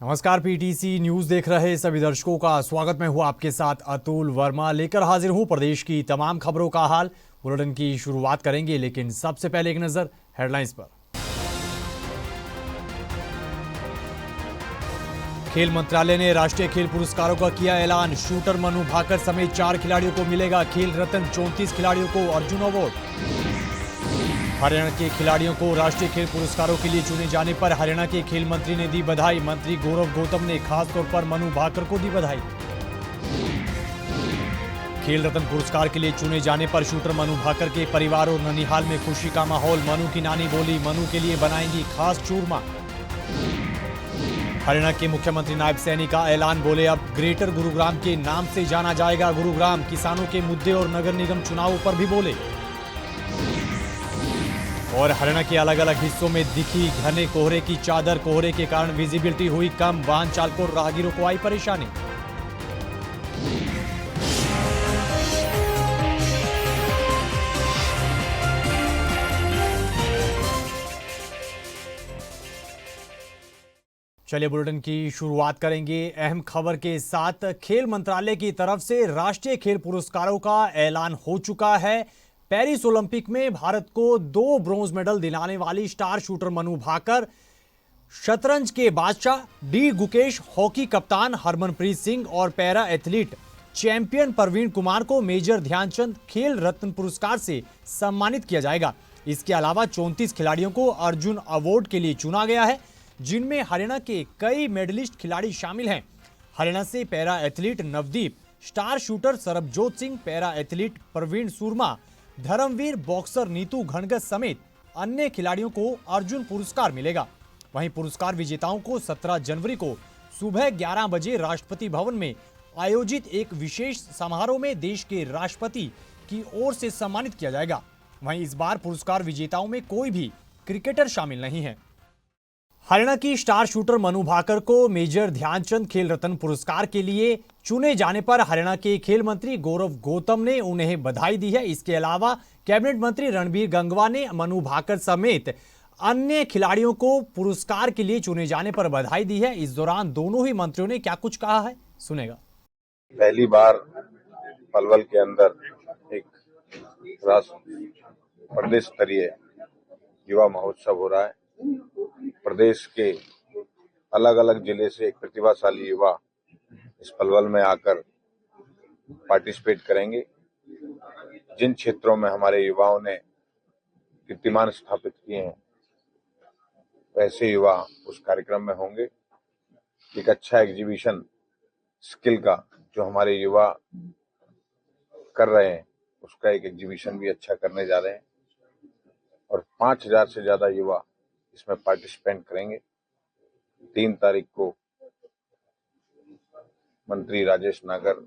नमस्कार, PTC news देख रहे सभी दर्शकों का स्वागत। मैं हूं आपके साथ अतुल वर्मा, लेकर हाजिर हूं प्रदेश की तमाम खबरों का हाल। बुलेटिन की शुरुआत करेंगे, लेकिन सबसे पहले एक नजर हेडलाइंस पर। खेल मंत्रालय ने राष्ट्रीय खेल पुरस्कारों का किया ऐलान। शूटर मनु भाकर समेत 4 खिलाड़ियों को मिलेगा खेल रत्न। 34 खिलाड़ियों को अर्जुन अवार्ड। हरियाणा के खिलाड़ियों को राष्ट्रीय खेल पुरस्कारों के लिए चुने जाने पर हरियाणा के खेल मंत्री ने दी बधाई। मंत्री गौरव गौतम ने खास तौर पर मनु भाकर को दी बधाई। खेल रत्न पुरस्कार के लिए चुने जाने पर शूटर मनु भाकर के परिवार और ननिहाल में खुशी का माहौल। मनु की नानी बोली, मनु के लिए बनाएंगी खास चूरमा। हरियाणा के मुख्यमंत्री नायब सैनी का ऐलान, बोले अब ग्रेटर गुरुग्राम के नाम से जाना जाएगा गुरुग्राम। किसानों के मुद्दे और नगर निगम चुनावों पर भी बोले। और हरियाणा के अलग अलग हिस्सों में दिखी घने कोहरे की चादर। कोहरे के कारण विजिबिलिटी हुई कम, वाहन चालकों और राहगीरों को आई परेशानी। चलिए बुलेटिन की शुरुआत करेंगे अहम खबर के साथ। खेल मंत्रालय की तरफ से राष्ट्रीय खेल पुरस्कारों का ऐलान हो चुका है। पेरिस ओलंपिक में भारत को 2 ब्रॉन्ज मेडल दिलाने वाली स्टार शूटर मनु भाकर, शतरंज के बादशाह डी गुकेश, हॉकी कप्तान हरमनप्रीत सिंह और para athlete champion Praveen Kumar को मेजर ध्यानचंद खेल रत्न पुरस्कार से सम्मानित किया जाएगा। इसके अलावा 34 खिलाड़ियों को अर्जुन अवार्ड के लिए चुना गया है, जिनमें हरियाणा के कई मेडलिस्ट खिलाड़ी शामिल हैं। हरियाणा से para athlete Navdeep, star shooter Sarabjot Singh, para athlete Praveen Soorma, Dharamveer, boxer Nitu Ghanghas समेत अन्य खिलाड़ियों को अर्जुन पुरस्कार मिलेगा। वहीं पुरस्कार विजेताओं को 17 जनवरी को सुबह 11 बजे राष्ट्रपति भवन में आयोजित एक विशेष समारोह में देश के राष्ट्रपति की ओर से सम्मानित किया जाएगा। वहीं इस बार पुरस्कार विजेताओं में कोई भी क्रिकेटर शामिल नहीं है। हरियाणा की स्टार शूटर मनु भाकर को मेजर ध्यानचंद खेल रत्न पुरस्कार के लिए चुने जाने पर हरियाणा के खेल मंत्री गौरव गौतम ने उन्हें बधाई दी है। इसके अलावा कैबिनेट मंत्री रणबीर गंगवा ने मनु भाकर समेत अन्य खिलाड़ियों को पुरस्कार के लिए चुने जाने पर बधाई दी है। इस दौरान दोनों ही मंत्रियों ने क्या कुछ कहा है, सुनेगा। पहली बार पलवल के अंदर एक प्रदेश स्तरीय युवा महोत्सव हो रहा है। प्रदेश के अलग अलग जिले से एक प्रतिभाशाली युवा इस पलवल में आकर पार्टिसिपेट करेंगे। जिन क्षेत्रों में हमारे युवाओं ने कीर्तिमान स्थापित किए हैं, वैसे युवा उस कार्यक्रम में होंगे। एक अच्छा एग्जीबिशन स्किल का जो हमारे युवा कर रहे हैं, उसका एक एग्जीबिशन भी अच्छा करने जा रहे हैं और 5000 से ज्यादा युवा इसमें पार्टिसिपेंट करेंगे। 3 तारीख को मंत्री राजेश नागर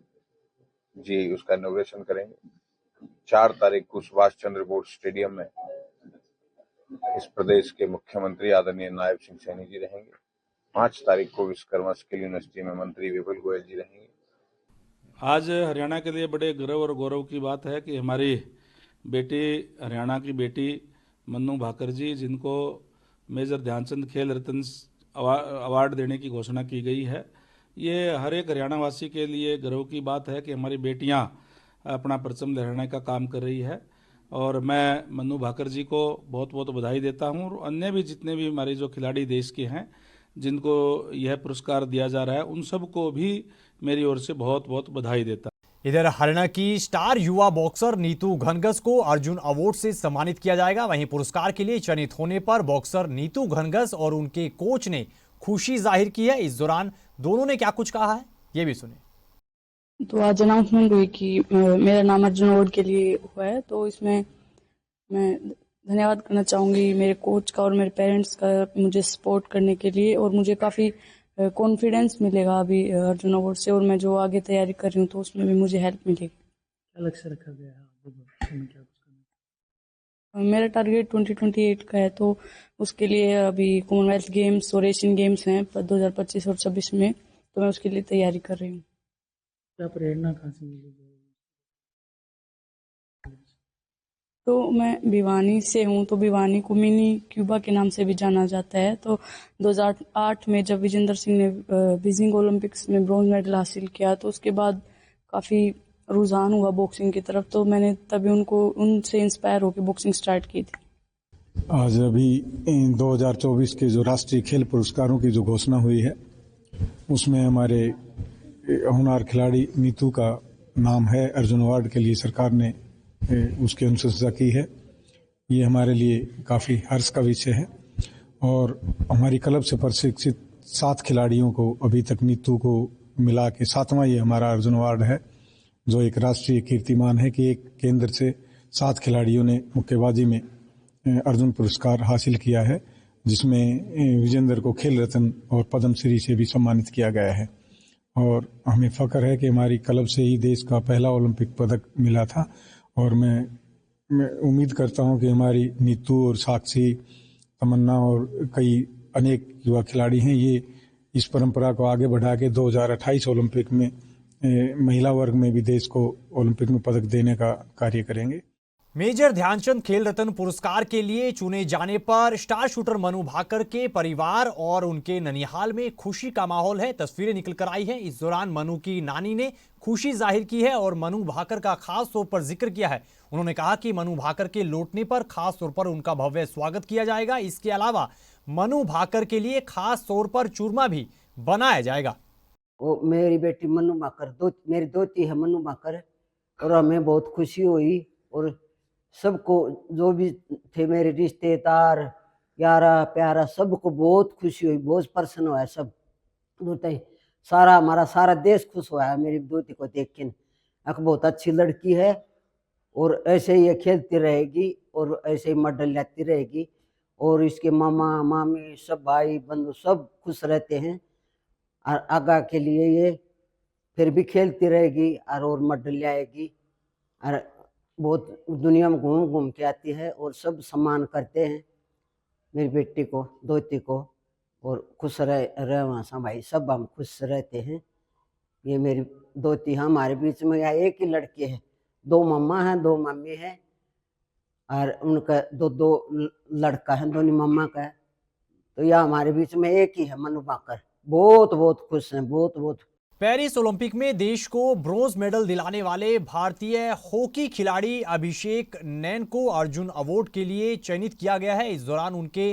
जी उसका इनॉग्रेशन करेंगे। 4 तारीख को सुभाष चंद्र बोस स्टेडियम में इस प्रदेश के मुख्यमंत्री आदरणीय नायब सिंह सैनी जी रहेंगे। 5 तारीख को विश्वकर्मा स्किल यूनिवर्सिटी में मंत्री विपुल गोयल जी रहेंगे। आज हरियाणा के लिए बड़े गर्व और गौरव की बात है कि हमारी बेटी, हरियाणा की बेटी मनु भाकर जी, जिनको मेजर ध्यानचंद खेल रत्न अवार्ड देने की घोषणा की गई है। ये हर एक हरियाणा वासी के लिए गर्व की बात है कि हमारी बेटियां अपना परचम लहराने का काम कर रही है। और मैं मनु भाकर जी को बहुत बहुत बधाई देता हूं और अन्य भी जितने भी हमारे जो खिलाड़ी देश के हैं जिनको यह पुरस्कार दिया जा रहा है, उन सबको भी मेरी ओर से बहुत बहुत बधाई देता। इधर हरियाणा की स्टार युवा बॉक्सर नीतू घनगस को अर्जुन अवार्ड से सम्मानित किया जाएगा। वहीं पुरस्कार के लिए चयनित होने पर बॉक्सर नीतू घनगस और उनके कोच ने खुशी जाहिर की है। इस दौरान दोनों ने क्या कुछ कहा है, ये भी सुने। तो आज अनाउंसमेंट हुई कि मेरा नाम अर्जुन अवार्ड के लिए हुआ है, तो इसमें मैं धन्यवाद करना चाहूंगी मेरे कोच का और मेरे पेरेंट्स का मुझे सपोर्ट करने के लिए। और मुझे काफ़ी कॉन्फिडेंस मिलेगा अभी अर्जुन अवार्ड से, और मैं जो आगे तैयारी कर रही हूँ तो उसमें भी मुझे हेल्प मिलेगी। क्या लक्ष्य रखा गया है? मेरा टारगेट 2028 का है, तो उसके लिए अभी कॉमनवेल्थ गेम्स और एशियन गेम्स हैं 2025 और 26 में, तो मैं उसके लिए तैयारी कर रही हूँ। क्या प्रेरणा कहाँ से मिलेगी? तो मैं भिवानी से हूँ, तो भिवानी को मिनी क्यूबा के नाम से भी जाना जाता है। तो 2008 में जब विजेंद्र सिंह ने बीजिंग ओलंपिक्स में ब्रॉन्ज मेडल हासिल किया, तो उसके बाद काफ़ी रुझान हुआ बॉक्सिंग की तरफ, तो मैंने तभी उनसे इंस्पायर होकर बॉक्सिंग स्टार्ट की थी। आज अभी 2024 के जो राष्ट्रीय खेल पुरस्कारों की जो घोषणा हुई है, उसमें हमारे होनहार खिलाड़ी नीतू का नाम है। अर्जुन अवार्ड के लिए सरकार ने उसकी अनुशंसा की है। ये हमारे लिए काफ़ी हर्ष का विषय है और हमारी क्लब से प्रशिक्षित 7 खिलाड़ियों को अभी तक नीतू को मिला के 7वां ये हमारा अर्जुन अवार्ड है, जो एक राष्ट्रीय कीर्तिमान है कि एक केंद्र से 7 खिलाड़ियों ने मुक्केबाजी में अर्जुन पुरस्कार हासिल किया है, जिसमें विजेंद्र को खेल रत्न और पद्म श्री से भी सम्मानित किया गया है। और हमें फ़ख्र है कि हमारी क्लब से ही देश का पहला ओलंपिक पदक मिला था और मैं उम्मीद करता हूं कि हमारी नीतू और साक्षी, तमन्ना और कई अनेक युवा खिलाड़ी हैं, ये इस परंपरा को आगे बढ़ा के 2028 ओलंपिक में महिला वर्ग में भी देश को ओलंपिक में पदक देने का कार्य करेंगे। मेजर ध्यानचंद खेल रत्न पुरस्कार के लिए चुने जाने पर स्टार शूटर मनु भाकर के परिवार और उनके ननिहाल में खुशी का माहौल है। तस्वीरें निकल कर आई हैं। इस दौरान मनु की नानी ने खुशी जाहिर की है और मनु भाकर का खास तौर पर जिक्र किया है। उन्होंने कहा कि मनु भाकर के लौटने पर खास तौर पर उनका भव्य स्वागत किया जाएगा। इसके अलावा मनु भाकर के लिए खास तौर पर चूरमा भी बनाया जाएगा। वो मेरी बेटी मनु भाकर, मेरी दोती है मनु भाकर, और हमें बहुत खुशी हुई और सबको जो भी थे मेरे रिश्तेदार, यारा प्यारा, सबको बहुत खुशी हुई, बहुत प्रसन्न हुआ है। सब सारा हमारा सारा देश खुश हुआ है मेरी दोती को देख के। बहुत अच्छी लड़की है और ऐसे ही ये खेलती रहेगी और ऐसे ही मेडल लाती रहेगी और इसके मामा मामी सब भाई बंधु सब खुश रहते हैं। और आगा के लिए ये फिर भी खेलती रहेगी और मेडल लाएगी और बहुत दुनिया में घूम घूम के आती है और सब सम्मान करते हैं मेरी बेटी को, दोती को, और खुश रहे वहाँ सा भाई, सब हम खुश रहते हैं। ये मेरी दोती, हमारे बीच में यहाँ एक ही लड़की है, 2 मम्मा हैं 2 मम्मी हैं और उनका 2 लड़का है, दोनों मम्मा का है। तो यह हमारे बीच में एक ही है मनु भाकर। बहुत बहुत खुश हैं, बहुत बहुत। पेरिस ओलंपिक में देश को ब्रॉन्ज मेडल दिलाने वाले भारतीय हॉकी खिलाड़ी अभिषेक नैन को अर्जुन अवार्ड के लिए चयनित किया गया है। इस दौरान उनके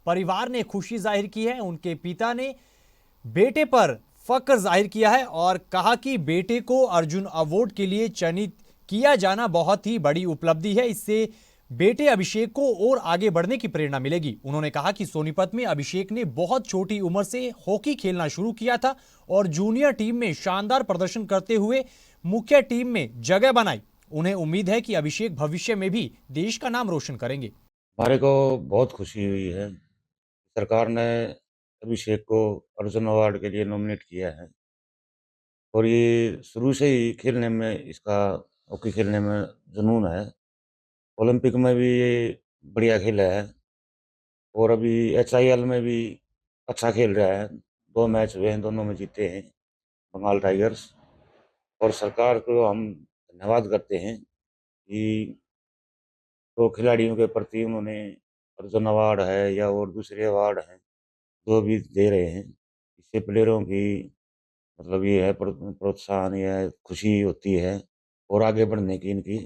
परिवार ने खुशी जाहिर की है। उनके पिता ने बेटे पर फख्र जाहिर किया है और कहा कि बेटे को अर्जुन अवार्ड के लिए चयनित किया जाना बहुत ही बड़ी उपलब्धि है। इससे बेटे अभिषेक को और आगे बढ़ने की प्रेरणा मिलेगी। उन्होंने कहा कि सोनीपत में अभिषेक ने बहुत छोटी उम्र से हॉकी खेलना शुरू किया था और जूनियर टीम में शानदार प्रदर्शन करते हुए मुख्य टीम में जगह बनाई। उन्हें उम्मीद है कि अभिषेक भविष्य में भी देश का नाम रोशन करेंगे। हमारे को बहुत खुशी हुई है, सरकार ने अभिषेक को अर्जुन अवार्ड के लिए नॉमिनेट किया है और ये शुरू से ही खेलने में, इसका हॉकी खेलने में जुनून है। ओलंपिक में भी ये बढ़िया खेला है और अभी HIL में भी अच्छा खेल रहा है। 2 मैच हुए हैं, दोनों में जीते हैं बंगाल टाइगर्स। और सरकार को हम धन्यवाद करते हैं कि तो खिलाड़ियों के प्रति उन्होंने अर्जुन अवार्ड है या और दूसरे अवार्ड हैं जो भी दे रहे हैं। इससे प्लेयरों की मतलब ये है प्रोत्साहन, यह खुशी होती है और आगे बढ़ने की इनकी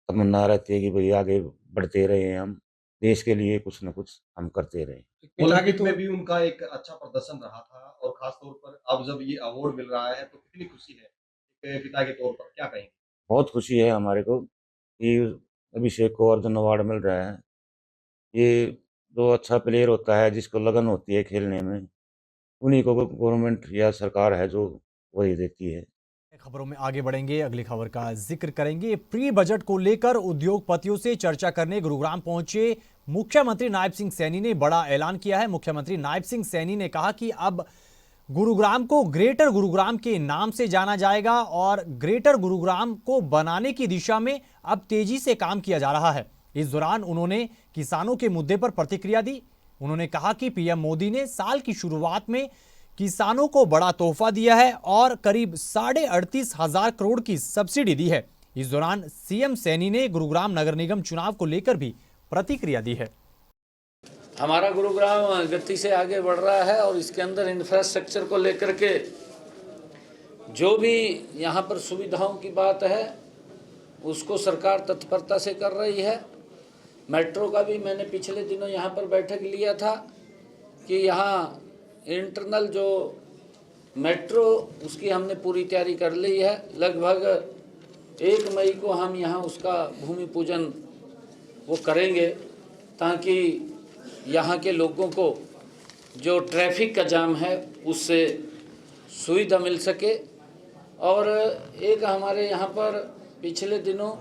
तमन्ना रहती है कि भाई आगे बढ़ते रहे, हम देश के लिए कुछ न कुछ हम करते रहे। ओलंपिक में भी उनका एक अच्छा प्रदर्शन रहा था और खास तौर पर अब जब ये अवार्ड मिल रहा है तो कितनी खुशी है एक पिता के तौर पर, क्या कहेंगे? बहुत खुशी है हमारे को कि अभिषेक को अर्जुन अवार्ड मिल रहा है। ये जो अच्छा प्लेयर होता है, जिसको लगन होती है खेलने में, उन्हीं को गवर्नमेंट या सरकार है जो वही देती है। खबरों में आगे बढ़ेंगे, अगली खबर का जिक्र करेंगे। प्री बजट को लेकर उद्योगपतियों से चर्चा करने गुरुग्राम पहुंचे मुख्यमंत्री नायब सिंह सैनी ने बड़ा ऐलान किया है। मुख्यमंत्री नायब सिंह सैनी ने कहा कि अब गुरुग्राम को ग्रेटर गुरुग्राम के नाम से जाना जाएगा और ग्रेटर गुरुग्राम को बनाने की दिशा में अब तेजी से काम किया जा रहा है। इस दौरान उन्होंने किसानों के मुद्दे पर प्रतिक्रिया दी। उन्होंने कहा कि पीएम मोदी ने साल की शुरुआत में किसानों को बड़ा तोहफा दिया है और करीब 38,500 करोड़ की सब्सिडी दी है। इस दौरान सीएम सैनी ने गुरुग्राम नगर निगम चुनाव को लेकर भी प्रतिक्रिया दी है। हमारा गुरुग्राम गति से आगे बढ़ रहा है और इसके अंदर इंफ्रास्ट्रक्चर को लेकर के जो भी यहाँ पर सुविधाओं की बात है उसको सरकार तत्परता से कर रही है। मेट्रो का भी मैंने पिछले दिनों यहाँ पर बैठक लिया था कि यहाँ इंटरनल जो मेट्रो उसकी हमने पूरी तैयारी कर ली है। लगभग 1 मई को हम यहाँ उसका भूमि पूजन वो करेंगे ताकि यहाँ के लोगों को जो ट्रैफिक का जाम है उससे सुविधा मिल सके। और एक हमारे यहाँ पर पिछले दिनों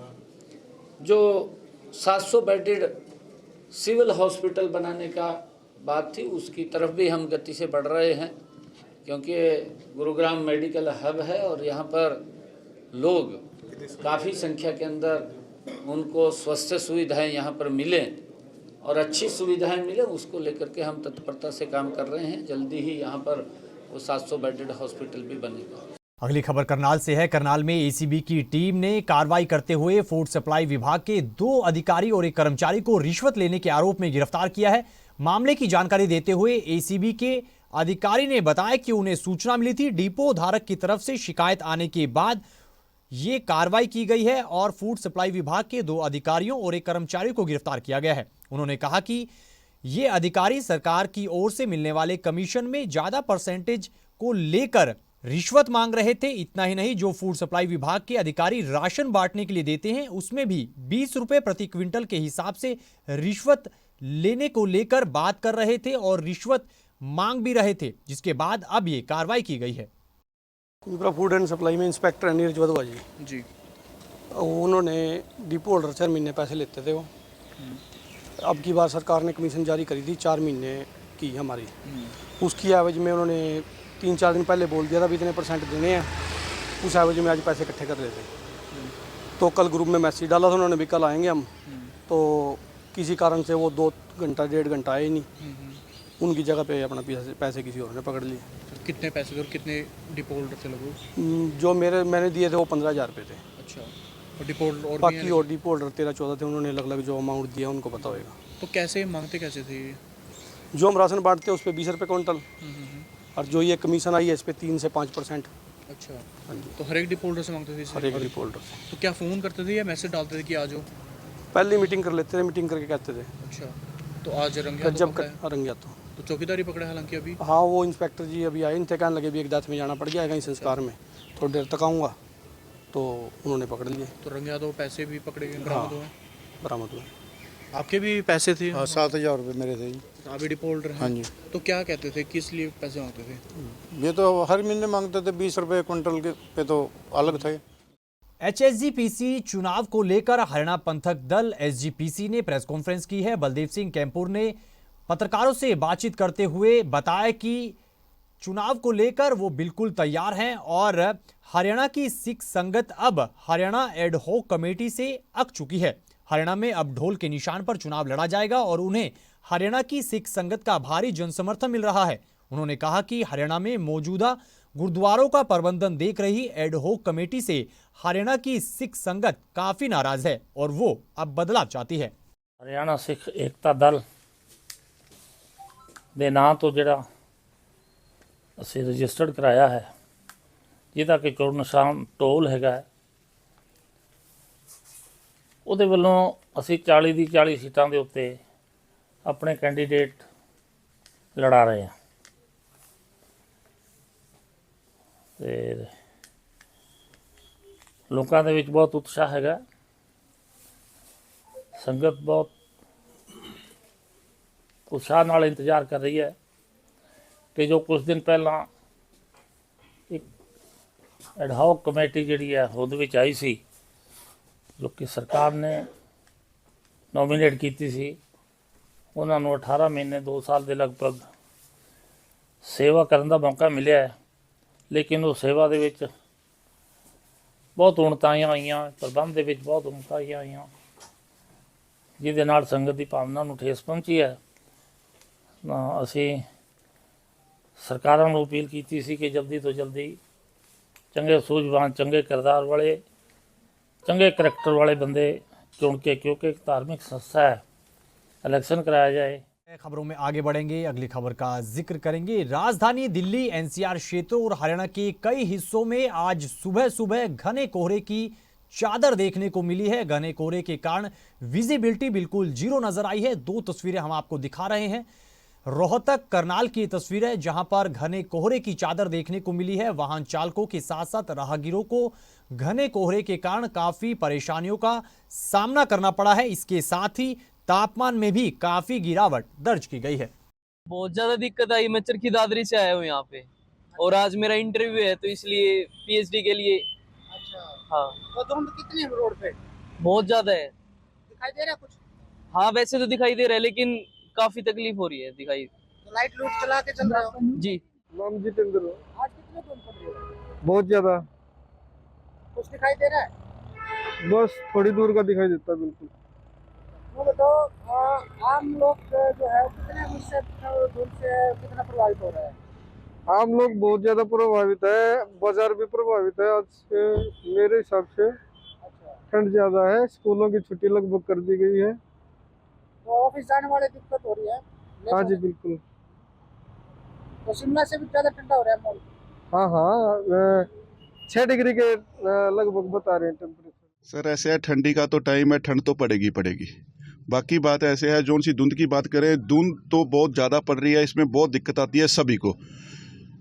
जो 700 बेडेड सिविल हॉस्पिटल बनाने का बात थी उसकी तरफ भी हम गति से बढ़ रहे हैं, क्योंकि गुरुग्राम मेडिकल हब है और यहाँ पर लोग काफ़ी संख्या के अंदर उनको स्वास्थ्य सुविधाएं यहाँ पर मिलें और अच्छी सुविधाएं मिलें, उसको लेकर के हम तत्परता से काम कर रहे हैं। जल्दी ही यहाँ पर वो 700 बेडेड हॉस्पिटल भी बनेगा। अगली खबर करनाल से है। करनाल में एसीबी की टीम ने कार्रवाई करते हुए फूड सप्लाई विभाग के 2 अधिकारी और एक कर्मचारी को रिश्वत लेने के आरोप में गिरफ्तार किया है। मामले की जानकारी देते हुए एसीबी के अधिकारी ने बताया कि उन्हें सूचना मिली थी। डिपो धारक की तरफ से शिकायत आने के बाद ये कार्रवाई की गई है और फूड सप्लाई विभाग के 2 अधिकारियों और एक कर्मचारी को गिरफ्तार किया गया है। उन्होंने कहा कि ये अधिकारी सरकार की ओर से मिलने वाले कमीशन में ज्यादा परसेंटेज को लेकर रिश्वत मांग रहे थे। इतना ही नहीं, जो फूड सप्लाई विभाग के अधिकारी राशन बांटने के लिए देते हैं उसमें भी 20 रुपए प्रति क्विंटल के हिसाब से रिश्वत लेने को लेकर बात कर रहे थे और रिश्वत मांग भी रहे थे, जिसके बाद अब ये कार्रवाई की गई है। फूड एंड सप्लाई में इंस्पेक्टर नीरज वधवा जी उन्होंने डिपो होल्डर से हर महीने पैसे लेते थे वो। अब की बार सरकार ने कमीशन जारी करी थी 4 महीने की हमारी, उसकी एवज में उन्होंने 3-4 दिन पहले बोल दिया था भी इतने परसेंट देने हैं। उस एवज में आज पैसे इकट्ठे कर लेते। तो कल ग्रुप में मैसेज डाला था उन्होंने भी कल आएंगे हम, तो किसी कारण से वो 2 घंटा 1.5 घंटा आए ही नहीं। उनकी जगह पे अपना पैसे किसी और ने पकड़ लिए। कितने पैसे थे और कितने डिपो होल्डर थे लोग? जो मैंने दिए थे वो 15,000 रुपये थे। अच्छा, और डिपो होल्डर और बाकी और डिपो होल्डर 13-14 थे, उन्होंने अलग अलग जो अमाउंट दिया उनको पता होगा। तो कैसे मांगते कैसे थे ये? जो हम राशन बांटते हैं उस पर 20 रुपये क्विंटल, और जो ये कमीशन आई है इस पर 3 से 5%। अच्छा, हाँ जी। तो हर एक डिपो होल्डर से मांगते थे? हर एक डिपो होल्डर से। तो क्या फ़ोन करते थे या मैसेज डालते थे कि आ जाओ? पहले मीटिंग कर लेते थे, मीटिंग करके कहते थे। अच्छा, तो आज रंग जब रंग गया तो चौकीदारी पकड़े हालांकि अभी? हाँ, वो इंस्पेक्टर जी अभी आए थे, कहने लगे भी एक डेथ में जाना पड़ गया है कहीं संस्कार में, थोड़ी देर तक आऊँगा, तो उन्होंने पकड़ लिए। तो रंग यादव पैसे भी पकड़े गए, बरामद हुए? बरामद हुए। आपके भी पैसे थे? हाँ, 7,000 रुपये मेरे थे जी। आप भी डिपो होल्डर हैं? हाँ जी। तो क्या कहते थे, किस लिए पैसे मांगते थे? ये तो हर महीने मांगते थे 20 रुपये क्विंटल के पे, तो अलग थे। एचएसजीपीसी चुनाव को लेकर हरियाणा पंथक दल एसजीपीसी ने प्रेस कॉन्फ्रेंस की है। बलदेव सिंह कैंपुर ने पत्रकारों से बातचीत करते हुए बताया कि चुनाव को लेकर वो बिल्कुल तैयार हैं और हरियाणा की सिख संगत अब हरियाणा एड हॉक कमेटी से अक चुकी है। हरियाणा में अब ढोल के निशान पर चुनाव लड़ा जाएगा और उन्हें हरियाणा की सिख संगत का भारी जनसमर्थन मिल रहा है। उन्होंने कहा कि हरियाणा में मौजूदा गुरुद्वारों का प्रबंधन देख रही एड हॉक कमेटी से हरियाणा की सिख संगत काफी नाराज है और वो अब बदलाव चाहती है। हरियाणा सिख एकता दल ਦੇ ਨਾਂ ਤੋਂ ਜਿਹੜਾ ਅਸੀਂ ਰਜਿਸਟਰਡ ਕਰਾਇਆ ਹੈ, ਜਿਹਦਾ ਕਿ ਚੋਣ ਨਿਸ਼ਾਨ ਢੋਲ ਹੈਗਾ, ਉਹਦੇ ਵੱਲੋਂ ਅਸੀਂ 40 ਦੀ 40 ਸੀਟਾਂ ਦੇ ਉੱਤੇ ਆਪਣੇ ਕੈਂਡੀਡੇਟ ਲੜਾ ਰਹੇ ਹਾਂ। ਤੇ ਲੋਕਾਂ ਦੇ ਵਿੱਚ ਬਹੁਤ ਉਤਸ਼ਾਹ ਹੈਗਾ, ਸੰਗਤ ਬਹੁਤ उत्साह नाल इंतजार कर रही है कि जो कुछ दिन पहला एक एडहॉक कमेटी जी है होद विच आई सी, जो कि सरकार ने नॉमिनेट की सी, उन्होंने 18 महीने 2 साल के लगभग सेवा करने का मौका मिले, लेकिन वो सेवा दे विच बहुत उणताइयां आईयां, प्रबंध दे विच बहुत उणताइयां आईयां, जिहदे नाल संगत की भावना नूं ठेस पहुंची है। ਅਸੀਂ ਸਰਕਾਰਾਂ ਨੂੰ ਅਪੀਲ ਕੀਤੀ ਸੀ ਕਿ ਜਲਦੀ ਤੋਂ ਜਲਦੀ ਚੰਗੇ ਸੂਝਵਾਨ ਚੰਗੇ ਕਿਰਦਾਰ ਵਾਲੇ चंगे करैक्टर वाले बंदे चुन के, क्योंकि एक धार्मिक संस्था है, इलेक्शन कराया जाए। खबरों में आगे बढ़ेंगे, अगली खबर का जिक्र करेंगे। राजधानी दिल्ली, एनसीआर क्षेत्रों और हरियाणा के कई हिस्सों में आज सुबह सुबह घने कोहरे की चादर देखने को मिली है। घने कोहरे के कारण विजिबिलिटी बिल्कुल जीरो नजर आई है। दो तस्वीरें हम आपको दिखा रहे हैं। रोहतक करनाल की तस्वीर है, जहां पर घने कोहरे की चादर देखने को मिली है। वाहन चालकों के साथ साथ राहगीरों को घने कोहरे के कारण काफी परेशानियों का सामना करना पड़ा है। इसके साथ ही तापमान में भी काफी गिरावट दर्ज की गई है। बहुत ज्यादा दिक्कत आई। मैं चरखी दादरी से आया हूँ यहाँ पे, और आज मेरा इंटरव्यू है, तो इसलिए पीएचडी के लिए। अच्छा, हाँ। तो धुंध कितनी है रोड पे? बहुत ज्यादा है। दिखाई दे रहा है कुछ? हाँ, वैसे तो दिखाई दे रहा है, लेकिन काफी तकलीफ हो रही है। दिखाई तो लाइट लूट चला के चल रहे हो? जी। नाम जितेंद्र। आज कितने धुंध पड़ रही है? बहुत ज्यादा। कुछ दिखाई दे रहा है? बस थोड़ी दूर का दिखाई देता है। बिल्कुल। तो आम लोग जो है कितने मुझसे धुंध से कितना प्रभावित हो रहा है? आम लोग बहुत ज्यादा प्रभावित है, बाजार भी प्रभावित है। आज से मेरे हिसाब से ठंड ज्यादा है, स्कूलों की छुट्टी लगभग कर दी गई है, तो ऑफिस जाने वाले दिक्कत हो रही है। हाँ जी बिल्कुल। तो शिमला से भी ज्यादा ठंडा हो रहा है मॉल? हाँ, 6 डिग्री के लगभग बता रहे हैं टेम्परेचर। सर ऐसे है, ठंडी का तो टाइम है, ठंड तो पड़ेगी। बाकी बात ऐसे है, जोन सी धुंध की बात करें, धुंध तो बहुत ज़्यादा पड़ रही है। इसमें बहुत दिक्कत आती है सभी को।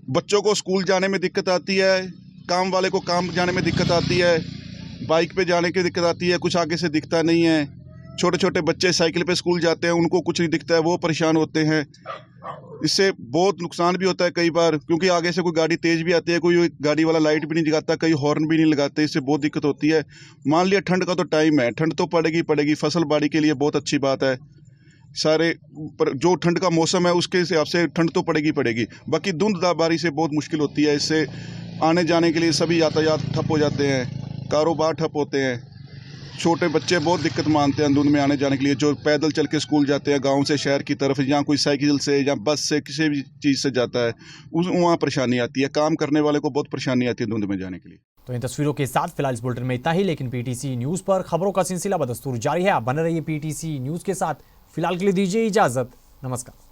बच्चों को स्कूल जाने में दिक्कत आती है, काम वाले को काम जाने में दिक्कत आती है, बाइक पे जाने की दिक्कत आती है, कुछ आगे से दिखता नहीं है। छोटे छोटे बच्चे साइकिल पे स्कूल जाते हैं, उनको कुछ नहीं दिखता है, वो परेशान होते हैं। इससे बहुत नुकसान भी होता है कई बार, क्योंकि आगे से कोई गाड़ी तेज़ भी आती है, कोई गाड़ी वाला लाइट भी नहीं जगाता, कई हॉर्न भी नहीं लगाते, इससे बहुत दिक्कत होती है। मान लिया ठंड का तो टाइम है, ठंड तो पड़ेगी। फसल बाड़ी के लिए बहुत अच्छी बात है। सारे पर जो ठंड का मौसम है उसके हिसाब से ठंड तो पड़ेगी। बाकी धुंधबारी से बहुत मुश्किल होती है। इससे आने जाने के लिए सभी यातायात ठप हो जाते हैं, कारोबार ठप होते हैं। छोटे बच्चे बहुत दिक्कत मानते हैं धुंध में आने जाने के लिए, जो पैदल चल के स्कूल जाते हैं गांव से शहर की तरफ, या कोई साइकिल से या बस से किसी भी चीज़ से जाता है, वहाँ परेशानी आती है। काम करने वाले को बहुत परेशानी आती है धुंध में जाने के लिए। तो इन तस्वीरों के साथ फिलहाल इस बुलेटिन में इतना ही, लेकिन पीटीसी न्यूज़ पर खबरों का सिलसिला बदस्तूर जारी है। आप बने रहिए पीटीसी न्यूज़ के साथ। फिलहाल के लिए दीजिए इजाजत। नमस्कार।